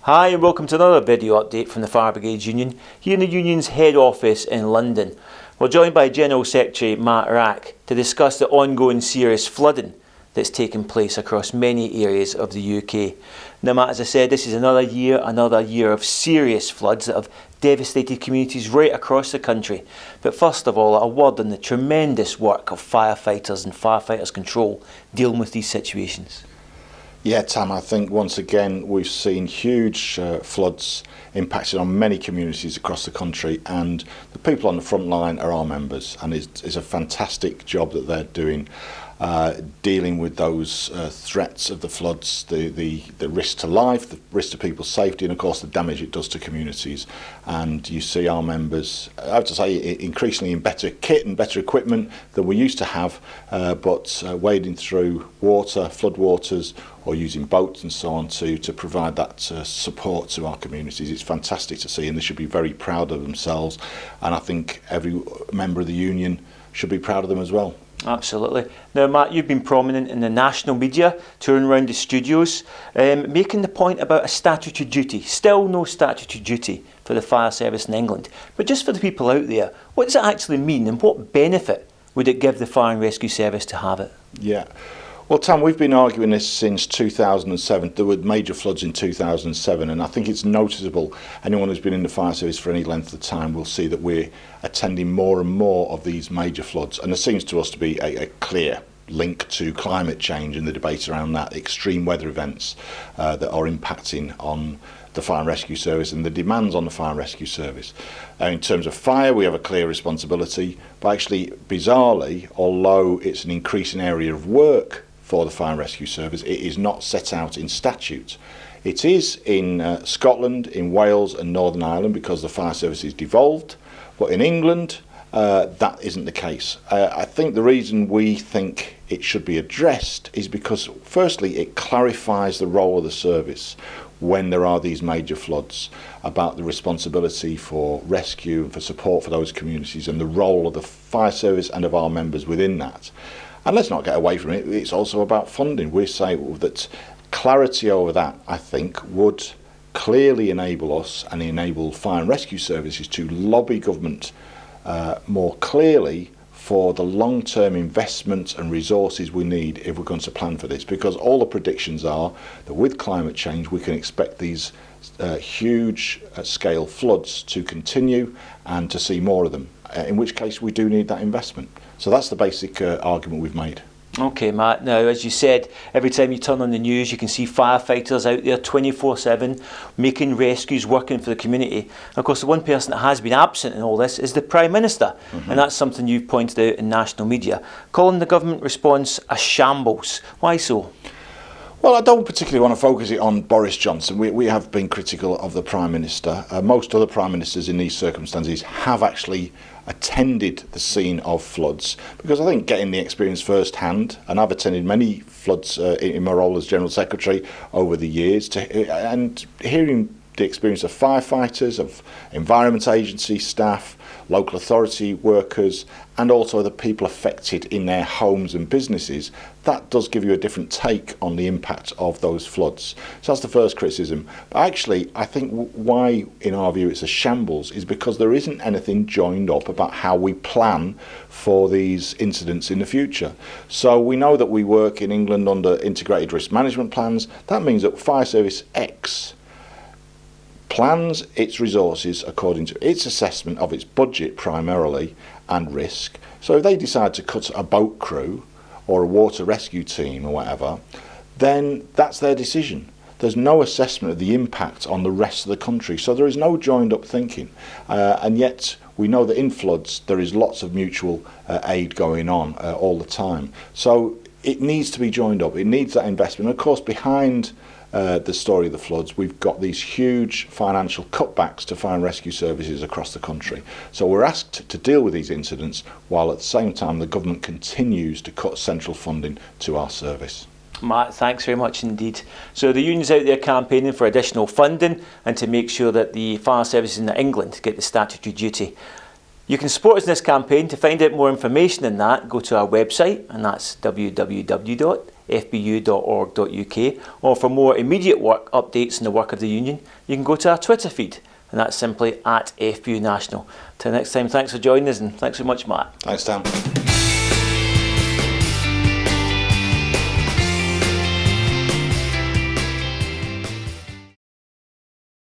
Hi and welcome to another video update from the Fire Brigades Union, here in the Union's head office in London. We're joined by General Secretary Matt Wrack to discuss the ongoing serious flooding that's taken place across many areas of the UK. Now Matt, as I said, this is another year of serious floods that have devastated communities right across the country. But first of all, a word on the tremendous work of firefighters and firefighters control dealing with these situations. Yeah, Tam, I think once again we've seen huge floods impacting on many communities across the country, and the people on the front line are our members, and it's a fantastic job that they're doing, dealing with those threats of the floods, the risk to life, the risk to people's safety, and of course the damage it does to communities. And you see our members, I have to say, increasingly in better kit and better equipment than we used to have, but wading through water, flood waters, or using boats and so on to provide that support to our communities. It's fantastic to see, and they should be very proud of themselves, and I think every member of the union should be proud of them as well. Absolutely. Now Matt, you've been prominent in the national media, touring around the studios, making the point about a statutory duty. Still no statutory duty for the fire service in England. But just for the people out there, what does it actually mean, and what benefit would it give the fire and rescue service to have it? Yeah. Well, Tam, we've been arguing this since 2007. There were major floods in 2007, and I think it's noticeable. Anyone who's been in the fire service for any length of time will see that we're attending more and more of these major floods, and there seems to us to be a clear link to climate change and the debate around that, extreme weather events that are impacting on the fire and rescue service and the demands on the fire and rescue service. In terms of fire, we have a clear responsibility, but actually, bizarrely, although it's an increasing area of work for the fire and rescue service, it is not set out in statute. It is in Scotland, in Wales and Northern Ireland, because the fire service is devolved, but in England that isn't the case. I think the reason we think it should be addressed is because, firstly, it clarifies the role of the service when there are these major floods, about the responsibility for rescue and for support for those communities, and the role of the fire service and of our members within that. And let's not get away from it, it's also about funding. We say that clarity over that, I think, would clearly enable us and enable fire and rescue services to lobby government more clearly for the long-term investment and resources we need if we're going to plan for this. Because all the predictions are that with climate change we can expect these huge scale floods to continue and to see more of them, in which case we do need that investment. So that's the basic argument we've made. Okay Matt, now as you said, every time you turn on the news you can see firefighters out there 24/7 making rescues, working for the community. And of course the one person that has been absent in all this is the Prime Minister, and that's something you've pointed out in national media, calling the government response a shambles. Why so? Well, I don't particularly want to focus it on Boris Johnson. We have been critical of the Prime Minister. Most other Prime Ministers in these circumstances have actually attended the scene of floods, because I think getting the experience firsthand, and I've attended many floods in my role as General Secretary over the years, and hearing the experience of firefighters, of Environment Agency staff, local authority workers, and also the people affected in their homes and businesses, that does give you a different take on the impact of those floods. So that's the first criticism. But actually, I think why, in our view, it's a shambles is because there isn't anything joined up about how we plan for these incidents in the future. So we know that we work in England under integrated risk management plans. That means that Fire Service X plans its resources according to its assessment of its budget primarily and risk. So if they decide to cut a boat crew or a water rescue team or whatever, then that's their decision. There's no assessment of the impact on the rest of the country, so there is no joined up thinking, and yet we know that in floods there is lots of mutual aid going on all the time. So it needs to be joined up, it needs that investment. Of course, behind the story of the floods, we've got these huge financial cutbacks to fire and rescue services across the country. So we're asked to deal with these incidents while at the same time the government continues to cut central funding to our service. Matt, thanks very much indeed. So the union's out there campaigning for additional funding and to make sure that the fire services in England get the statutory duty. You can support us in this campaign. To find out more information on that, go to our website, and that's www.fbus.org. fbu.org.uk, or for more immediate work updates on the work of the union, you can go to our Twitter feed, and that's simply @FBU National. Till next time, thanks for joining us, and thanks very much, Matt. Thanks, Tam.